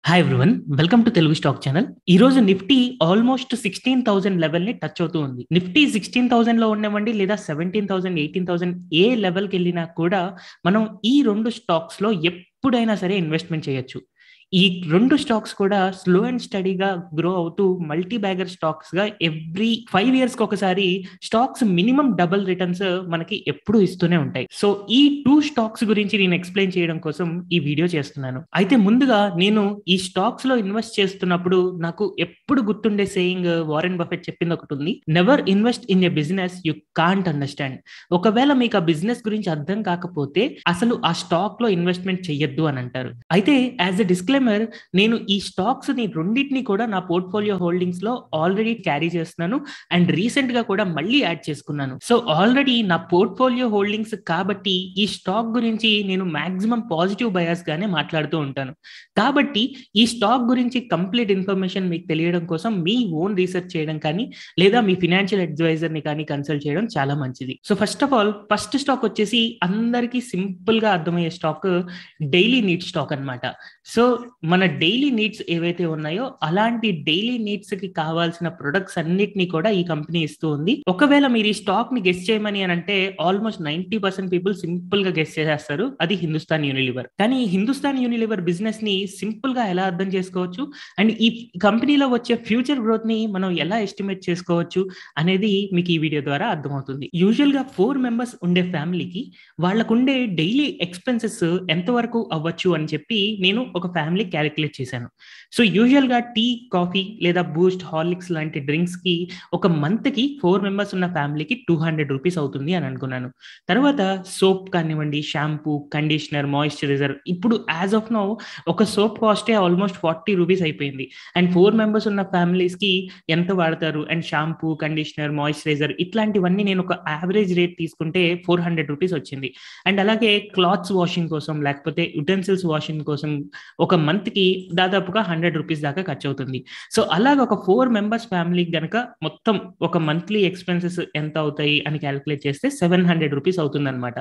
Hi everyone, welcome to Telugu stock channel. ఈ రోజు Nifty almost 16,000 level ని టచ్ అవుతూ ఉంది. నిఫ్టీ 16,000 లో ఉండవండి లేదా 17,000 18,000 ఏ లెవెల్కి వెళ్ళినా కూడా మనం ఈ రెండు స్టాక్స్ లో ఎప్పుడైనా సరే ఇన్వెస్ట్మెంట్ చేయొచ్చు. ఈ రెండు స్టాక్స్ కూడా స్లో అండ్ స్టడీగా గ్రో అవుతూ మల్టీ బ్యాగర్ స్టాక్స్ గా ఎవ్రీ 5 years కి ఒకసారి స్టాక్స్ మినిమం డబుల్ రిటర్న్స్ మనకి ఎప్పుడు ఇస్తూనే ఉంటాయి. సో ఈ టూ స్టాక్స్ గురించి నేను ఎక్స్ప్లెయిన్ చేయడం కోసం ఈ వీడియో చేస్తున్నాను. అయితే ముందుగా నేను ఈ స్టాక్స్ లో ఇన్వెస్ట్ చేస్తున్నప్పుడు నాకు ఎప్పుడు గుర్తుండే సేయింగ్ వారెన్ బఫెట్ చెప్పింది ఒకటి ఉంది: never invest in a business you can't understand. ఒకవేళ మీకు ఆ బిజినెస్ గురించి అర్థం కాకపోతే అసలు ఆ స్టాక్ లో ఇన్వెస్ట్మెంట్ చెయ్యొద్దు అని అంటారు. అయితే యాజ్ ఎ డిస్క్లైమర్, నేను ఈ స్టాక్స్ ని రెండింటిని కూడా నా పోర్ట్ఫోలియో హోల్డింగ్స్ లో ఆల్రెడీ క్యారీ చేస్తున్నాను అండ్ రీసెంట్ గా కూడా మళ్ళీ యాడ్ చేసుకున్నాను. సో ఆల్రెడీ నా పోర్ట్ఫోలియో హోల్డింగ్స్ కాబట్టి ఈ స్టాక్ గురించి నేను మాక్సిమం పాజిటివ్ బయాస్ గానే మాట్లాడుతూ ఉంటాను. కాబట్టి ఈ స్టాక్ గురించి కంప్లీట్ ఇన్ఫర్మేషన్ మీకు తెలియడం కోసం మీ ఓన్ రీసెర్చ్ చేయడం కానీ లేదా మీ ఫినాన్షియల్ అడ్వైజర్ ని కానీ కన్సల్ట్ చేయడం చాలా మంచిది. So first of all first stock వచ్చేసి అందరికీ సింపుల్ గా అర్థమయ్యే స్టాక్ డైలీ నీడ్ స్టాక్ అన్నమాట. సో మన డైలీ నీడ్స్ ఏవైతే ఉన్నాయో అలాంటి డైలీ నీడ్స్ కి కావాల్సిన ప్రొడక్ట్స్ అన్నిటినీ కూడా ఈ కంపెనీ ఇస్తూ ఉంది. ఒకవేళ మీరు ఈ స్టాక్ ని గెస్ చేయమని అని అంటే ఆల్మోస్ట్ 90% పీపుల్ సింపుల్ గా గెస్ చేసేస్తారు, అది హిందుస్థాన్ యూనిలివర్. కానీ హిందుస్థాన్ యూనిలివర్ బిజినెస్ ని సింపుల్ గా ఎలా అర్థం చేసుకోవచ్చు అండ్ ఈ కంపెనీలో వచ్చే ఫ్యూచర్ గ్రోత్ ని మనం ఎలా ఎస్టిమేట్ చేసుకోవచ్చు అనేది మీకు ఈ వీడియో ద్వారా అర్థమవుతుంది. యూజువల్ గా 4 members ఉండే ఫ్యామిలీకి వాళ్ళకుండే డైలీ ఎక్స్పెన్సెస్ ఎంతవరకు అవ్వచ్చు అని చెప్పి నేను ఒక ఫ్యామిలీ క్యాలిక్యులేట్ చేశాను. సో యూజువల్ గా టీ, కాఫీ లేదా బూస్ట్, హార్లిక్స్ లాంటి డ్రింక్స్ కి ఒక మంత్ కి 4 members ఉన్న ఫ్యామిలీకి 200 రూపీస్ అవుతుంది అని అనుకున్నాను. తర్వాత సోప్ కానివ్వండి, షాంపూ, కండిషనర్, మాయిశ్చరైజర్, ఇప్పుడు యాజ్ ఆఫ్ నౌ ఒక సోప్ కాస్టే ఆల్మోస్ట్ 40 రూపీస్ అయిపోయింది. అండ్ 4 members ఉన్న ఫ్యామిలీస్ కి ఎంత వాడతారు అండ్ షాంపూ, కండిషనర్, మాయిశ్చరైజర్ ఇట్లాంటివన్నీ నేను ఒక యావరేజ్ రేట్ తీసుకుంటే 400 రూపీస్ వచ్చింది. అండ్ అలాగే క్లాత్స్ వాషింగ్ కోసం లేకపోతే యుటెన్సిల్స్ వాషింగ్ కోసం ఒక మంత్ కి దాదాపుగా 100 రూపీస్ దాకా ఖర్చు అవుతుంది. సో అలాగ ఒక 4 members ఫ్యామిలీకి గనక మొత్తం ఒక మంత్లీ ఎక్స్పెన్సెస్ ఎంత అవుతాయి అని క్యాలిక్యులేట్ చేస్తే 700 రూపీస్ అవుతుంది అనమాట.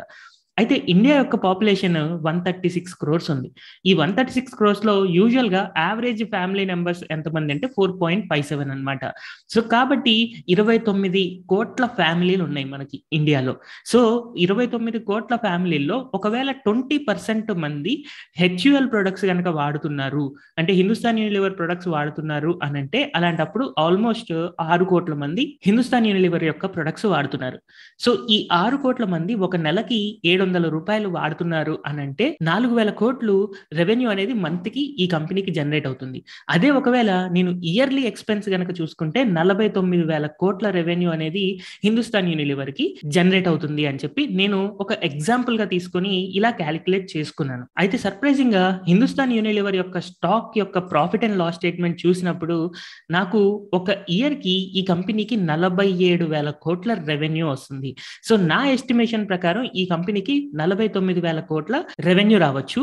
అయితే ఇండియా యొక్క పాపులేషన్ 136 crores ఉంది. ఈ 136 crores లో యూజువల్ గా యావరేజ్ ఫ్యామిలీ నెంబర్స్ ఎంతమంది అంటే 4.57 అనమాట. సో కాబట్టి 29 కోట్ల ఫ్యామిలీలు ఉన్నాయి మనకి ఇండియాలో. సో 29 కోట్ల ఫ్యామిలీల్లో ఒకవేళ 20% మంది హెచ్యుఎల్ ప్రొడక్ట్స్ కనుక వాడుతున్నారు అంటే హిందుస్థాన్ యూనిలివర్ ప్రొడక్ట్స్ వాడుతున్నారు అని అంటే అలాంటప్పుడు ఆల్మోస్ట్ 6 కోట్ల మంది హిందుస్థాన్ యూనిలివర్ యొక్క ప్రొడక్ట్స్ వాడుతున్నారు. సో ఈ 6 కోట్ల మంది ఒక నెలకి 700 రూపాయలు వాడుతున్నారు అని అంటే 4,000 కోట్లు రెవెన్యూ అనేది మంత్ కి ఈ కంపెనీకి జనరేట్ అవుతుంది. అదే ఒకవేళ నేను ఇయర్లీ ఎక్స్పెన్స్ కనుక చూసుకుంటే 49,000 కోట్ల రెవెన్యూ అనేది హిందుస్థాన్ యూనిలివర్ కి జనరేట్ అవుతుంది అని చెప్పి నేను ఒక ఎగ్జాంపుల్ గా తీసుకొని ఇలా క్యాలిక్యులేట్ చేసుకున్నాను. అయితే సర్ప్రైజింగ్ గా హిందుస్థాన్ యూనిలివర్ యొక్క స్టాక్ యొక్క ప్రాఫిట్ అండ్ లాస్ స్టేట్మెంట్ చూసినప్పుడు నాకు ఒక ఇయర్ కి ఈ కంపెనీకి 47,000 కోట్ల రెవెన్యూ వస్తుంది. సో నా ఎస్టిమేషన్ ప్రకారం ఈ కంపెనీకి 49,000 కోట్ల రెవెన్యూ రావచ్చు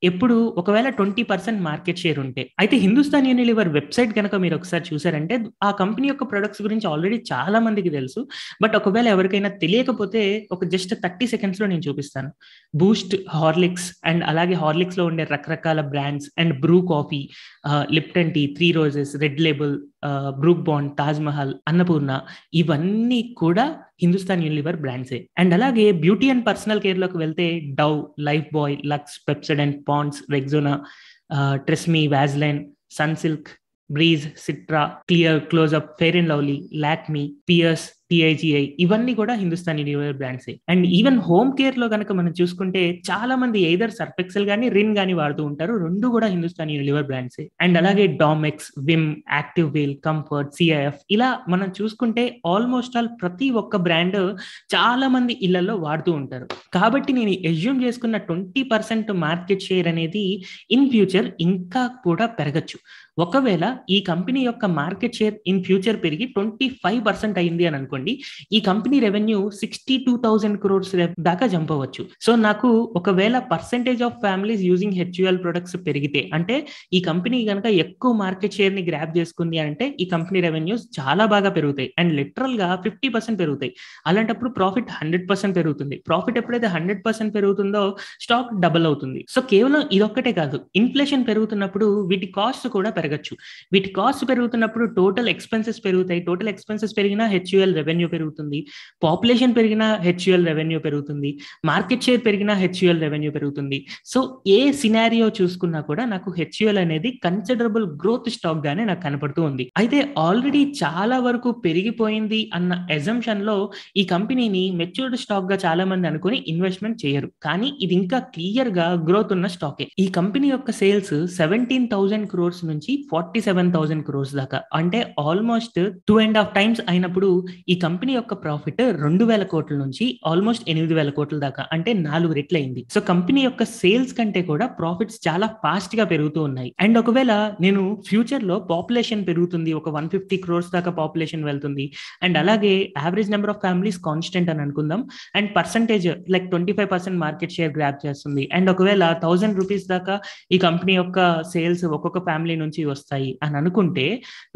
ఎప్పుడు ఒకవేళ 20% మార్కెట్ షేర్ ఉంటే. అయితే హిందుస్థాన్ యూనిలివర్ వెబ్సైట్ కనుక మీరు ఒకసారి చూసారంటే ఆ కంపెనీ యొక్క ప్రొడక్ట్స్ గురించి ఆల్రెడీ చాలా మందికి తెలుసు. బట్ ఒకవేళ ఎవరికైనా తెలియకపోతే ఒక జస్ట్ 30 seconds లో నేను చూపిస్తాను. బూస్ట్, హార్లిక్స్ అండ్ అలాగే హార్లిక్స్ లో ఉండే రకరకాల brands and Bru coffee, Lipton tea, 3 Roses, Red Label, Brooke Bond, Taj Mahal, Annapurna, ఇవన్నీ కూడా హిందుస్థాన్ యూనిలివర్ బ్రాండ్సే. అండ్ అలాగే బ్యూటీ అండ్ పర్సనల్ కేర్ లోకి వెళ్తే Dove, Lifebuoy, Lux, Pepsodent, Pond's, Rexona, TRESemme, Vaseline, Sunsilk, Breeze, Citra, Clear, Closeup, Fair and Lovely, Lakme, Pears, TIGI, ఇవన్నీ కూడా Hindustan Unilever బ్రాండ్సే. And even home care లో కనుక మనం చూసుకుంటే చాలా మంది ఎయిదర్ సర్ఫ్ ఎక్సెల్ గానీ రిన్ గానీ వాడుతూ ఉంటారు. రెండు కూడా హిందుస్థాన్ యూనిలివర్ బ్రాండ్సే. అండ్ అలాగే Domex, Vim, Active Wheel, Comfort, CIF, ఇలా మనం చూసుకుంటే ఆల్మోస్ట్ ఆల్ ప్రతి ఒక్క బ్రాండ్ చాలా మంది ఇళ్లలో వాడుతూ ఉంటారు. కాబట్టి నేను ఎజ్యూమ్ చేసుకున్న 20% మార్కెట్ షేర్ అనేది ఇన్ ఫ్యూచర్ ఇంకా కూడా పెరగచ్చు. ఒకవేళ ఈ కంపెనీ యొక్క మార్కెట్ షేర్ ఇన్ ఫ్యూచర్ పెరిగి 25% అయింది అని అనుకోండి, ఈ కంపెనీ రెవెన్యూ 62,000 crores దాకా జంప్ అవ్వచ్చు. సో నాకు ఒకవేళ percentage of families using HUL products పెరిగితే, అంటే ఈ కంపెనీ కనుక ఎక్కువ మార్కెట్ షేర్ ని గ్రాప్ చేసుకుంది అంటే ఈ కంపెనీ రెవెన్యూస్ చాలా బాగా పెరుగుతాయి అండ్ లిటరల్ గా 50% పెరుగుతాయి. అలాంటప్పుడు ప్రాఫిట్ 100% పెరుగుతుంది. ప్రాఫిట్ ఎప్పుడైతే 100% పెరుగుతుందో స్టాక్ డబుల్ అవుతుంది. సో కేవలం ఇదొక్కటే కాదు, ఇన్ఫ్లేషన్ పెరుగుతున్నప్పుడు వీటి కాస్ట్ కూడా పెరగచ్చు. వీటి కాస్ట్ పెరుగుతున్నప్పుడు టోటల్ ఎక్స్పెన్సెస్ పెరుగుతాయి. టోటల్ ఎక్స్పెన్సెస్ పెరిగినా హెచ్యుఎల్ రెవెన్యూ పెరుగుతుంది. పాపులేషన్ పెరిగినా హెచ్యుఎల్ రెవెన్యూ పెరుగుతుంది. మార్కెట్ షేర్ పెరిగినా హెచ్యుఎల్ రెవెన్యూ పెరుగుతుంది. సో ఏ సినారియో చూసుకున్నా కూడా నాకు హెచ్యుఎల్ అనేది కన్సిడరబుల్ గ్రోత్ స్టాక్ గానే నాకు కనపడుతూ ఉంది. అయితే ఆల్రెడీ చాలా వరకు పెరిగిపోయింది అన్న ఎజంప్షన్ లో ఈ కంపెనీని మెచ్యూర్డ్ స్టాక్ గా చాలా మంది అనుకుని ఇన్వెస్ట్మెంట్ చేయరు. కానీ ఇది ఇంకా క్లియర్ గా గ్రోత్ ఉన్న స్టాకే. ఈ కంపెనీ యొక్క సేల్స్ 17,000 crores నుంచి 47,000 crores దాకా, అంటే ఆల్మోస్ట్ 2.5 times అయినప్పుడు ఈ కంపెనీ యొక్క ప్రాఫిట్ 2,000 కోట్ల నుంచి ఆల్మోస్ట్ 8,000 కోట్ల దాకా, అంటే 4 రెట్లు అయింది. సో కంపెనీ యొక్క సేల్స్ కంటే కూడా ప్రాఫిట్స్ చాలా ఫాస్ట్ గా పెరుగుతూ ఉన్నాయి. అండ్ ఒకవేళ నేను ఫ్యూచర్ లో పాపులేషన్ పెరుగుతుంది, ఒక 150 crores దాకా పాపులేషన్ వెళ్తుంది, అండ్ అలాగే average number of families constant అని అనుకుందాం, and percentage like 25% market share grab చేస్తుంది, అండ్ ఒకవేళ 1,000 రూపీస్ దాకా ఈ కంపెనీ యొక్క సేల్స్ ఒక్కొక్క ఫ్యామిలీ నుంచి వస్తాయి అని అనుకుంటే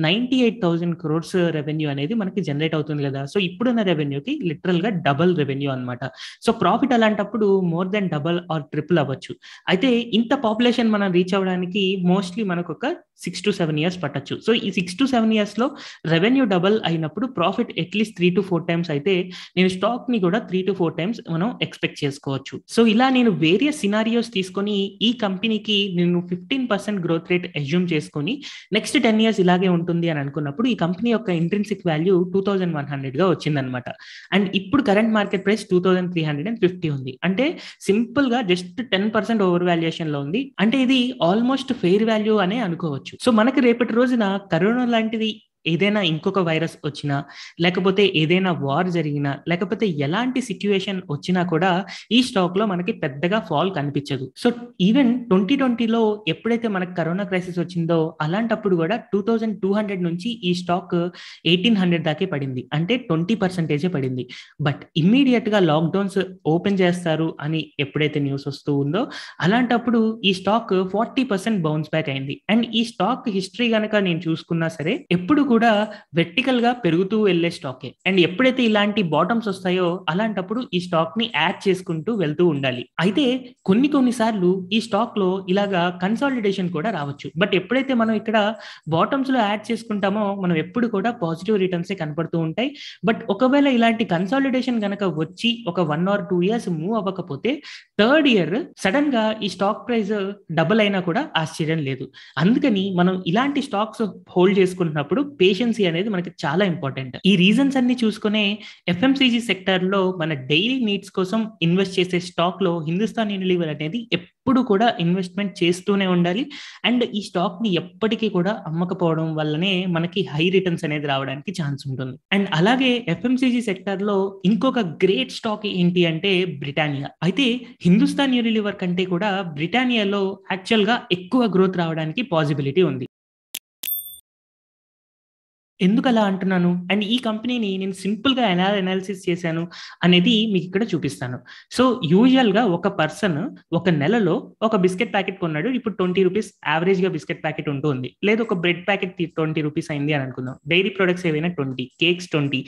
98,000 crores రెవెన్యూ అనేది మనకి జనరేట్ అవుతుంది కదా. సో ఇప్పుడున్న రెవెన్యూకి లిటరల్ గా డబల్ రెవెన్యూ అనమాట. సో ప్రాఫిట్ అలాంటప్పుడు more than double or triple అవ్వచ్చు. అయితే ఇంత పాపులేషన్ మనం రీచ్ అవ్వడానికి మోస్ట్లీ మనకు ఒక 6 to 7 years పట్టచ్చు. సో ఈ 6 to 7 years లో రెవెన్యూ డబల్ అయినప్పుడు ప్రాఫిట్ అట్లీస్ట్ 3 to 4 times అయితే నేను స్టాక్ ని కూడా 3 to 4 times మనం ఎక్స్పెక్ట్ చేసుకోవచ్చు. సో ఇలా నేను వేరియస్ సినారియోస్ తీసుకొని ఈ కంపెనీకి నేను 15% గ్రోత్ రేట్ అజ్యూమ్ చేసుకొని నెక్స్ట్ 10 years ఇలాగే ఉంటుంది అని అనుకున్నప్పుడు ఈ కంపెనీ యొక్క ఇంట్రిన్సిక్ వాల్యూ 2,100 గా వచ్చిందనమాట. అండ్ ఇప్పుడు కరెంట్ మార్కెట్ ప్రైస్ 2,350 ఉంది. అంటే సింపుల్ గా జస్ట్ 10% ఓవర్ వాల్యుయేషన్ లో ఉంది. అంటే ఇది ఆల్మోస్ట్ ఫెయిర్ వాల్యూ అనే అనుకోవచ్చు. సో మనకి రేపటి రోజున కరోనా లాంటిది ఏదైనా ఇంకొక వైరస్ వచ్చినా, లేకపోతే ఏదైనా వార్ జరిగినా, లేకపోతే ఎలాంటి సిచ్యువేషన్ వచ్చినా కూడా ఈ స్టాక్ లో మనకి పెద్దగా ఫాల్ కనిపించదు. సో ఈవెన్ 2020లో ఎప్పుడైతే మనకి కరోనా క్రైసిస్ వచ్చిందో అలాంటప్పుడు కూడా 2,200 నుంచి ఈ స్టాక్ 1,800 దాకే పడింది, అంటే 20% పడింది. బట్ ఇమ్మీడియట్ గా లాక్డౌన్స్ ఓపెన్ చేస్తారు అని ఎప్పుడైతే న్యూస్ వస్తూ ఉందో అలాంటప్పుడు ఈ స్టాక్ 40% బౌన్స్ బ్యాక్ అయింది. అండ్ ఈ స్టాక్ హిస్టరీ కనుక నేను చూసుకున్నా సరే ఎప్పుడు కూడా వెర్టికల్ గా పెరుగుతూ వెళ్లే స్టాకే. అండ్ ఎప్పుడైతే ఇలాంటి బాటమ్స్ వస్తాయో అలాంటప్పుడు ఈ స్టాక్ ని యాడ్ చేసుకుంటూ వెళ్తూ ఉండాలి. అయితే కొన్ని సార్లు ఈ స్టాక్ లో ఇలాగా కన్సాలిడేషన్ కూడా రావచ్చు. బట్ ఎప్పుడైతే మనం ఇక్కడ బాటమ్స్ లో యాడ్ చేసుకుంటామో మనం ఎప్పుడు కూడా పాజిటివ్ రిటర్న్స్ కనపడుతూ ఉంటాయి. బట్ ఒకవేళ ఇలాంటి కన్సాలిడేషన్ కనుక వచ్చి ఒక 1 or 2 years మూవ్ అవ్వకపోతే థర్డ్ ఇయర్ సడన్ గా ఈ స్టాక్ ప్రైస్ డబుల్ అయినా కూడా ఆశ్చర్యం లేదు. అందుకని మనం ఇలాంటి స్టాక్స్ హోల్డ్ చేసుకుంటున్నప్పుడు పేషెన్సీ అనేది మనకి చాలా ఇంపార్టెంట్. ఈ రీజన్స్ అన్ని చూసుకునే ఎఫ్ఎంసీజీ సెక్టర్ లో మన డైలీ నీడ్స్ కోసం ఇన్వెస్ట్ చేసే స్టాక్ లో హిందుస్థాన్ యూనిలీవర్ అనేది ఎప్పుడు కూడా ఇన్వెస్ట్మెంట్ చేస్తూనే ఉండాలి. అండ్ ఈ స్టాక్ ని ఎప్పటికీ కూడా అమ్మకపోవడం వల్లనే మనకి హై రిటర్న్స్ అనేది రావడానికి ఛాన్స్ ఉంటుంది. అండ్ అలాగే ఎఫ్ఎంసీజీ సెక్టర్ లో ఇంకొక గ్రేట్ స్టాక్ ఏంటి అంటే బ్రిటానియా. అయితే హిందుస్థాన్ యూనిలీవర్ కంటే కూడా బ్రిటానియాలో యాక్చువల్ గా ఎక్కువ గ్రోత్ రావడానికి పాసిబిలిటీ ఉంది. ఎందుకు అలా అంటున్నాను అండ్ ఈ కంపెనీని నేను సింపుల్ గా ఎలా అనాలిసిస్ చేశాను అనేది మీకు ఇక్కడ చూపిస్తాను. సో యూజువల్ గా ఒక పర్సన్ ఒక నెలలో ఒక బిస్కెట్ ప్యాకెట్ కొన్నాడు. ఇప్పుడు 20 రూపీస్ యావరేజ్ గా బిస్కెట్ ప్యాకెట్ ఉంటుంది. లేదు ఒక బ్రెడ్ ప్యాకెట్ 20 రూపీస్ అయింది అని అనుకుందాం. డైరీ ప్రొడక్ట్స్ ఏవైనా 20, కేక్స్ 20,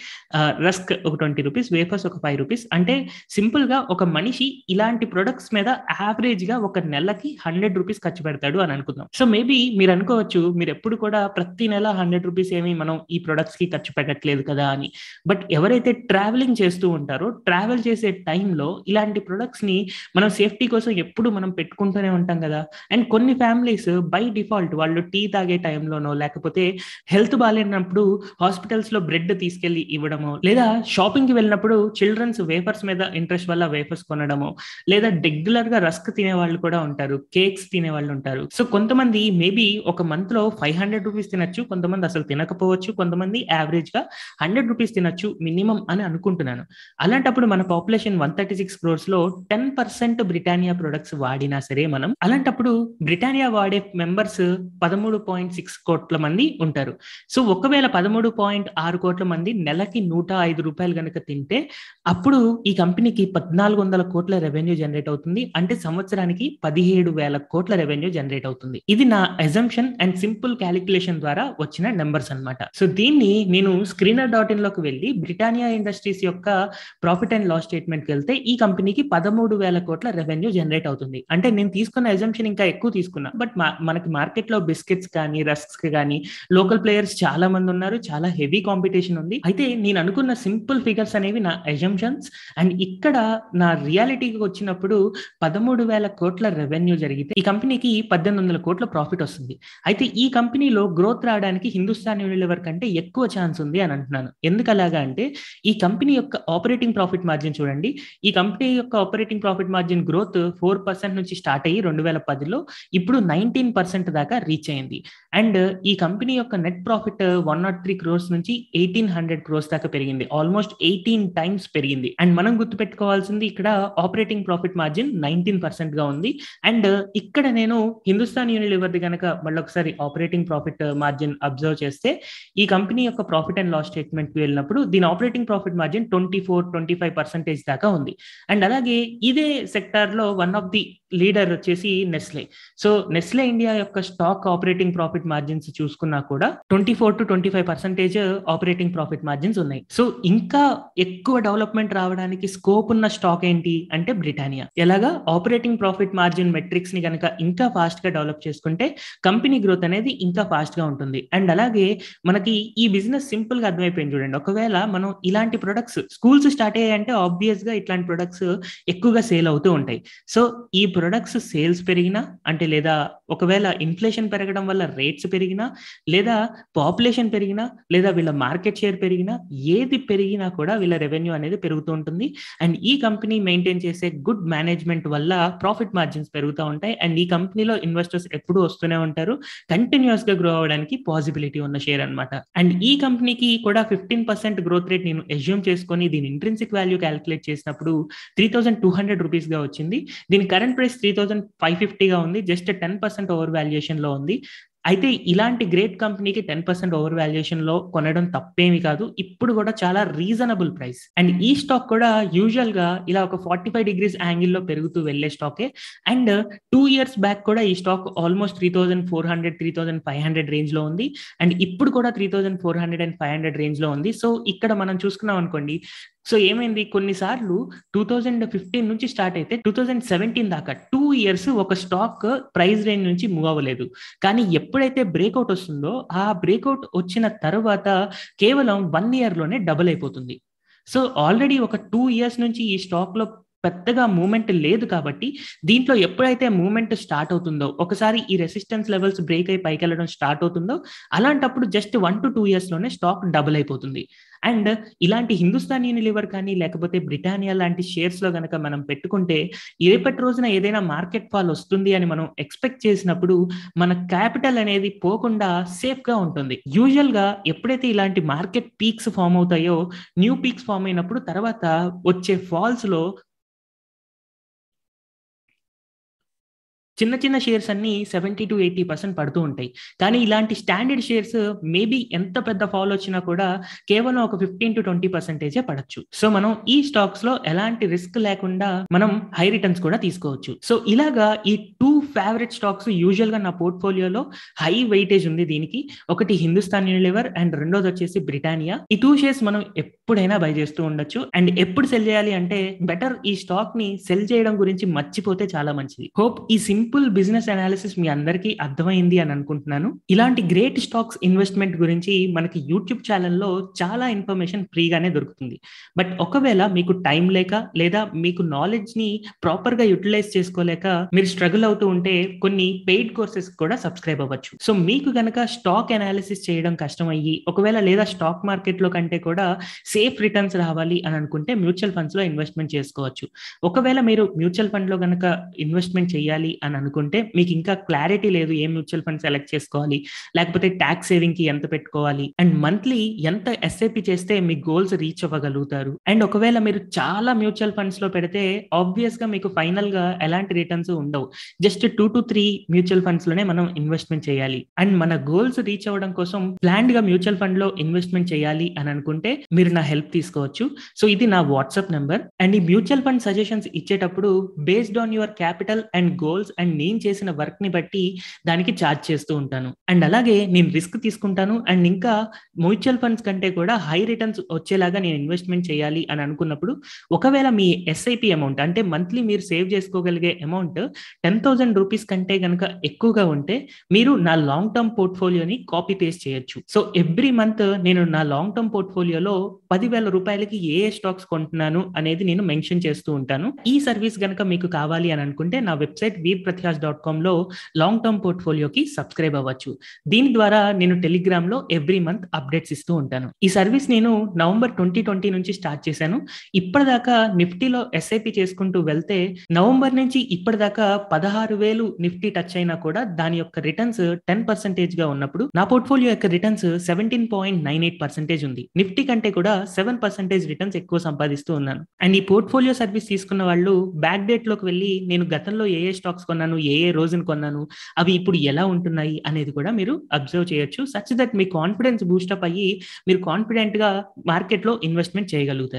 రస్క్ ఒక 20 రూపీస్, వేఫర్స్ ఒక 5 రూపీస్. అంటే సింపుల్ గా ఒక మనిషి ఇలాంటి ప్రొడక్ట్స్ మీద యావరేజ్ గా ఒక నెలకి 100 రూపీస్ ఖర్చు పెడతాడు అని అనుకుందాం. సో మేబీ మీరు అనుకోవచ్చు మీరు ఎప్పుడు కూడా ప్రతి నెల 100 రూపీస్ ఏమి మనం ఈ ప్రొడక్ట్స్ కి ఖర్చు పెట్టట్లేదు కదా అని. బట్ ఎవరైతే ట్రావెలింగ్ చేస్తూ ఉంటారో ట్రావెల్ చేసే టైంలో ఇలాంటి ప్రొడక్ట్స్ ని మనం సేఫ్టీ కోసం ఎప్పుడు మనం పెట్టుకుంటూనే ఉంటాం కదా. అండ్ కొన్ని ఫ్యామిలీస్ బై డిఫాల్ట్ వాళ్ళు టీ తాగే టైంలోనో లేకపోతే హెల్త్ బాగాలేనప్పుడు హాస్పిటల్స్ లో బ్రెడ్ తీసుకెళ్లి ఇవ్వడమో, లేదా షాపింగ్ కి వెళ్ళినప్పుడు చిల్డ్రన్స్ వేఫర్స్ మీద ఇంట్రెస్ట్ వల్ల వేఫర్స్ కొనడమో, లేదా రెగ్యులర్ గా రస్క్ తినే వాళ్ళు కూడా ఉంటారు, కేక్స్ తినే వాళ్ళు ఉంటారు. సో కొంతమంది మేబీ ఒక మంత్ లో 500 రూపీస్ తినచ్చు, కొంతమంది అసలు తినకపోవచ్చు, తీసుకోవచ్చు, కొంతమంది యావరేజ్ గా 100 రూపీస్ తినొచ్చు మినిమం అని అనుకుంటున్నాను. అలాంటప్పుడు మన పాపులేషన్ 136 crores లో 10% బ్రిటానియా ప్రొడక్ట్స్ వాడినా సరే మనం, అలాంటప్పుడు బ్రిటానియా వాడే మెంబర్స్ 13.6 కోట్ల మంది ఉంటారు. సో ఒకవేళ 13.6 కోట్ల మంది నెలకి 105 రూపాయలు కనుక తింటే అప్పుడు ఈ కంపెనీకి 1400 కోట్ల రెవెన్యూ జనరేట్ అవుతుంది. అంటే సంవత్సరానికి 17,000 కోట్ల రెవెన్యూ జనరేట్ అవుతుంది. ఇది నా అజంప్షన్ అండ్ సింపుల్ క్యాలిక్యులేషన్ ద్వారా వచ్చిన నెంబర్స్ అన్నమాట. సో దీన్ని నేను screener.in లోకి వెళ్ళి బ్రిటానియా ఇండస్ట్రీస్ యొక్క ప్రాఫిట్ అండ్ లాస్ స్టేట్మెంట్ కి వెళ్తే ఈ కంపెనీకి 13,000 కోట్ల రెవెన్యూ జనరేట్ అవుతుంది. అంటే నేను తీసుకున్న అజంప్షన్ ఇంకా ఎక్కువ తీసుకున్నా, బట్ మనకి మార్కెట్ లో బిస్కెట్స్ కానీ రస్క్స్ కానీ లోకల్ ప్లేయర్స్ చాలా మంది ఉన్నారు, చాలా హెవీ కాంపిటీషన్ ఉంది. అయితే నేను అనుకున్న సింపుల్ ఫిగర్స్ అనేవి నా అజంప్షన్స్, అండ్ ఇక్కడ నా రియాలిటీకి వచ్చినప్పుడు 13,000 కోట్ల రెవెన్యూ జరిగితే ఈ కంపెనీకి 1,800 కోట్ల ప్రాఫిట్ వస్తుంది. అయితే ఈ కంపెనీలో గ్రోత్ రావడానికి హిందుస్థాన్ యూనిలివర్ కంటే ఎక్కువ ఛాన్స్ ఉంది అని అంటున్నాను. ఎందుకు అలాగా అంటే ఈ కంపెనీ యొక్క ఆపరేటింగ్ ప్రాఫిట్ మార్జిన్ చూడండి. ఈ కంపెనీ యొక్క ఆపరేటింగ్ ప్రాఫిట్ మార్జిన్ గ్రోత్ 4% నుంచి స్టార్ట్ అయ్యి 2010లో ఇప్పుడు 19% దాకా రీచ్ అయింది. అండ్ ఈ కంపెనీ యొక్క నెట్ ప్రాఫిట్ 103 crores నుంచి 1,800 crores దాకా పెరిగింది. ఆల్మోస్ట్ 18 times పెరిగింది. అండ్ మనం గుర్తుపెట్టుకోవాల్సింది ఇక్కడ ఆపరేటింగ్ ప్రాఫిట్ మార్జిన్ 19% గా ఉంది. అండ్ ఇక్కడ నేను హిందుస్థాన్ యూనిలివర్ది కనుక మళ్ళీ ఒకసారి ఆపరేటింగ్ ప్రాఫిట్ మార్జిన్ అబ్జర్వ్ చేస్తే ఈ కంపెనీ యొక్క ప్రాఫిట్ అండ్ లాస్ స్టేట్మెంట్ కి వెళ్ళినప్పుడు దీని ఆపరేటింగ్ ప్రాఫిట్ మార్జిన్ 24-25% దాకా ఉంది. అండ్ అలాగే ఇదే సెక్టార్ లో వన్ ఆఫ్ ది లీడర్ వచ్చేసి నెస్లే. సో నెస్లే ఇండియా యొక్క స్టాక్ ఆపరేటింగ్ ప్రాఫిట్ మార్జిన్స్ చూసుకున్నా కూడా 24-25% ఆపరేటింగ్ ప్రాఫిట్ మార్జిన్స్ ఉన్నాయి. సో ఇంకా ఎక్కువ డెవలప్మెంట్ రావడానికి స్కోప్ ఉన్న స్టాక్ ఏంటి అంటే బ్రిటానియా. ఎలాగా ఆపరేటింగ్ ప్రాఫిట్ మార్జిన్ మెట్రిక్స్ ని కనుక ఇంకా ఫాస్ట్ గా డెవలప్ చేసుకుంటే కంపెనీ గ్రోత్ అనేది ఇంకా ఫాస్ట్ గా ఉంటుంది. అండ్ అలాగే మనకి ఈ బిజినెస్ సింపుల్ గా అర్థమైపోయింది చూడండి. ఒకవేళ మనం ఇలాంటి ప్రొడక్ట్స్ స్కూల్స్ స్టార్ట్ అయ్యాయంటే ఆబ్వియస్ గా ఇట్లాంటి ప్రొడక్ట్స్ ఎక్కువగా సేల్ అవుతూ ఉంటాయి. సో ఈ ప్రొడక్ట్స్ సేల్స్ పెరిగినా అంటే లేదా ఒకవేళ ఇన్ఫ్లేషన్ పెరగడం వల్ల రేట్స్ పెరిగినా లేదా పాపులేషన్ పెరిగినా లేదా వీళ్ళ మార్కెట్ షేర్ పెరిగినా ఏది పెరిగినా కూడా వీళ్ళ రెవెన్యూ అనేది పెరుగుతూ ఉంటుంది. అండ్ ఈ కంపెనీ మెయింటైన్ చేసే గుడ్ మేనేజ్మెంట్ వల్ల ప్రాఫిట్ మార్జిన్స్ పెరుగుతూ ఉంటాయి. అండ్ ఈ కంపెనీలో ఇన్వెస్టర్స్ ఎప్పుడూ వస్తూనే ఉంటారు. కంటిన్యూస్ గా గ్రో అవడానికి పాసిబిలిటీ ఉన్న షేర్ అనమాట. అండ్ ఈ కంపెనీకి కూడా 15% గ్రోత్ రేట్ నేను అజ్యూమ్ చేసుకొని దీని ఇంట్రిన్సిక్ వాల్యూ క్యాలిక్యులేట్ చేసినప్పుడు 3,200 రూపీస్ గా వచ్చింది. దీని కరెంట్ ప్రైస్ 3,550 గా ఉంది. జస్ట్ 10% ఓవర్ వాల్యుయేషన్ లో ఉంది. అయితే ఇలాంటి గ్రేట్ కంపెనీకి 10% ఓవర్ వాల్యుయేషన్ లో కొనడం తప్పేమి కాదు. ఇప్పుడు కూడా చాలా రీజనబుల్ ప్రైస్. అండ్ ఈ స్టాక్ కూడా యూజువల్ గా ఇలా ఒక 45 degrees యాంగిల్లో పెరుగుతూ వెళ్లే స్టాకే. అండ్ 2 years బ్యాక్ కూడా ఈ స్టాక్ ఆల్మోస్ట్ 3,400-3,500 రేంజ్ లో ఉంది. అండ్ ఇప్పుడు కూడా 3,400 and 500 రేంజ్ లో ఉంది. సో ఇక్కడ మనం చూసుకున్నాం అనుకోండి, సో ఏమైంది, కొన్నిసార్లు 2015 నుంచి స్టార్ట్ అయితే 2017 దాకా 2 years ఒక స్టాక్ ప్రైస్ రేంజ్ నుంచి మూవ్ అవ్వలేదు. కానీ ఎప్పుడైతే బ్రేక్అవుట్ వస్తుందో ఆ బ్రేక్అవుట్ వచ్చిన తర్వాత కేవలం 1 year లోనే డబుల్ అయిపోతుంది. సో ఆల్రెడీ ఒక 2 years నుంచి ఈ స్టాక్ లో పెద్దగా మూమెంట్ లేదు కాబట్టి దీంట్లో ఎప్పుడైతే మూమెంట్ స్టార్ట్ అవుతుందో, ఒకసారి ఈ రెసిస్టెన్స్ లెవెల్స్ బ్రేక్ అయి పైకి వెళ్ళడం స్టార్ట్ అవుతుందో అలాంటప్పుడు జస్ట్ 1 to 2 years లోనే స్టాక్ డబుల్ అయిపోతుంది. అండ్ ఇలాంటి హిందుస్థాన్ యూనిలివర్ కానీ లేకపోతే బ్రిటానియా లాంటి షేర్స్ లో కనుక మనం పెట్టుకుంటే రేపటి రోజున ఏదైనా మార్కెట్ ఫాల్ వస్తుంది అని మనం ఎక్స్పెక్ట్ చేసినప్పుడు మన క్యాపిటల్ అనేది పోకుండా సేఫ్ గా ఉంటుంది. యూజువల్ గా ఎప్పుడైతే ఇలాంటి మార్కెట్ పీక్స్ ఫామ్ అవుతాయో, న్యూ పీక్స్ ఫామ్ అయినప్పుడు తర్వాత వచ్చే ఫాల్స్ లో చిన్న చిన్న షేర్స్ అన్ని 70-80% పడుతూ ఉంటాయి. కానీ ఇలాంటి స్టాండర్డ్ షేర్స్ మేబీ ఎంత పెద్ద ఫాల్ వచ్చినా కూడా కేవలం ఒక 15-20% పడచ్చు. సో మనం ఈ స్టాక్స్ లో ఎలాంటి రిస్క్ లేకుండా మనం హై రిటర్న్స్ కూడా తీసుకోవచ్చు. సో ఇలాగా ఈ 2 ఫేవరెట్ స్టాక్స్ యూజువల్ గా నా పోర్ట్ఫోలియోలో హై వెయిటేజ్ ఉంది. దీనికి ఒకటి హిందుస్థాన్ యూనిలివర్ అండ్ రెండోది వచ్చేసి బ్రిటానియా. ఈ 2 షేర్స్ మనం ఎప్పుడైనా బై చేస్తూ ఉండొచ్చు. అండ్ ఎప్పుడు సెల్ చేయాలి అంటే బెటర్ ఈ స్టాక్ ని సెల్ చేయడం గురించి మర్చిపోతే చాలా మంచిది. హోప్ ఈ సింపుల్ బిజినెస్ అనాలిసిస్ మీ అందరికీ అర్థమైంది అని అనుకుంటున్నాను. ఇలాంటి గ్రేట్ స్టాక్స్ ఇన్వెస్ట్మెంట్ గురించి మనకి యూట్యూబ్ ఛానల్లో చాలా ఇన్ఫర్మేషన్ ఫ్రీగానే దొరుకుతుంది. బట్ ఒకవేళ మీకు టైం లేక లేదా మీకు నాలెడ్జ్ ని ప్రాపర్ గా యూటిలైజ్ చేసుకోలేక మీరు స్ట్రగుల్ అవుతూ ఉంటే కొన్ని పెయిడ్ కోర్సెస్ కూడా సబ్స్క్రైబ్ అవ్వచ్చు. సో మీకు గనక స్టాక్ అనాలిసిస్ చేయడం కష్టం అయ్యి ఒకవేళ లేదా స్టాక్ మార్కెట్ లో కంటే కూడా సేఫ్ రిటర్న్స్ రావాలి అని అనుకుంటే మ్యూచువల్ ఫండ్స్ లో ఇన్వెస్ట్మెంట్ చేసుకోవచ్చు. ఒకవేళ మీరు మ్యూచువల్ ఫండ్ లో గనక ఇన్వెస్ట్మెంట్ చేయాలి అని అనుకుంటే మీకు ఇంకా క్లారిటీ లేదు ఏ మ్యూచువల్ ఫండ్ సెలెక్ట్ చేసుకోవాలి, లేకపోతే ట్యాక్స్ సేవింగ్ కి ఎంత పెట్టుకోవాలి, అండ్ మంత్లీ ఎంత ఎస్ఐపి చేస్తే మీ గోల్స్ రీచ్ అవ్వగలుగుతారు. అండ్ ఒకవేళ మీరు చాలా మ్యూచువల్ ఫండ్స్ లో పెడితే ఆబ్వియస్ గా మీకు ఫైనల్ గా ఎలాంటి రిటర్న్స్ ఉండవు. జస్ట్ 2 to 3 మ్యూచువల్ ఫండ్స్ లోనే మనం ఇన్వెస్ట్మెంట్ చేయాలి. అండ్ మన గోల్స్ రీచ్ అవ్వడం కోసం ప్లాన్డ్ గా మ్యూచువల్ ఫండ్ లో ఇన్వెస్ట్మెంట్ చేయాలి అని అనుకుంటే మీరు నా హెల్ప్ తీసుకోవచ్చు. సో ఇది నా వాట్సాప్ నెంబర్. అండ్ ఈ మ్యూచువల్ ఫండ్ సజెషన్స్ ఇచ్చేటప్పుడు based on your capital and goals and నేను చేసిన వర్క్ ని బట్టి దానికి ఛార్జ్ చేస్తూ ఉంటాను. అండ్ అలాగే నేను రిస్క్ తీసుకుంటాను. అండ్ ఇంకా మ్యూచువల్ ఫండ్స్ కంటే కూడా హై రిటర్న్స్ వచ్చేలాగా నేను ఇన్వెస్ట్మెంట్ చేయాలి అని అనుకున్నప్పుడు ఒకవేళ మీ ఎస్ఐపి అమౌంట్ అంటే మంత్లీ మీరు సేవ్ చేసుకోగలిగే అమౌంట్ 10,000 రూపీస్ కంటే కనుక ఎక్కువగా ఉంటే మీరు నా లాంగ్ టర్మ్ పోర్ట్ఫోలియోని కాపీ పేస్ట్ చేయొచ్చు. సో ఎవ్రీ మంత్ నేను నా లాంగ్ టర్మ్ పోర్ట్ఫోలియోలో 10,000 రూపాయలకి ఏ స్టాక్స్ కొంటున్నాను అనేది నేను మెన్షన్ చేస్తూ ఉంటాను. ఈ సర్వీస్ గనక మీకు కావాలి అని అనుకుంటే నా వెబ్సైట్ veerprathyas.com లో లాంగ్ టర్మ్ పోర్ట్ఫోలియోకి సబ్స్క్రైబ్ అవ్వచ్చు. దీని ద్వారా నేను టెలిగ్రామ్ లో ఎవ్రీ మంత్ అప్డేట్స్ ఇస్తూ ఉంటాను. ఈ సర్వీస్ నేను నవంబర్ 2020 నుంచి స్టార్ట్ చేశాను. ఇప్పటిదాకా నిఫ్టీలో ఎస్ఐపి చేసుకుంటూ వెళ్తే నవంబర్ నుంచి ఇప్పటిదాకా 16,000 నిఫ్టీ టచ్ అయినా కూడా దాని యొక్క రిటర్న్స్ 10% గా ఉన్నప్పుడు నా పోర్ట్ఫోలియో యొక్క రిటర్న్స్ 17.98% ఉంది. నిఫ్టీ కంటే కూడా 7% రిటర్న్స్ ఎక్కువ సంపాదిస్తూ ఉన్నాను. అండ్ ఈ పోర్ట్ఫోలియో సర్వీస్ తీసుకున్న వాళ్ళు బ్యాక్ డేట్ లోకి వెళ్ళి నేను గతంలో ఏ ఏ స్టాక్స్ కొన్నాను, ఏ ఏ రోజున కొన్నాను, అవి ఇప్పుడు ఎలా ఉంటున్నాయి అనేది కూడా మీరు అబ్జర్వ్ చేయొచ్చు. Such that me confidence boost up అయ్యి మీరు కాన్ఫిడెంట్ గా మార్కెట్ లో ఇన్వెస్ట్మెంట్ చేయగలుగుతారు.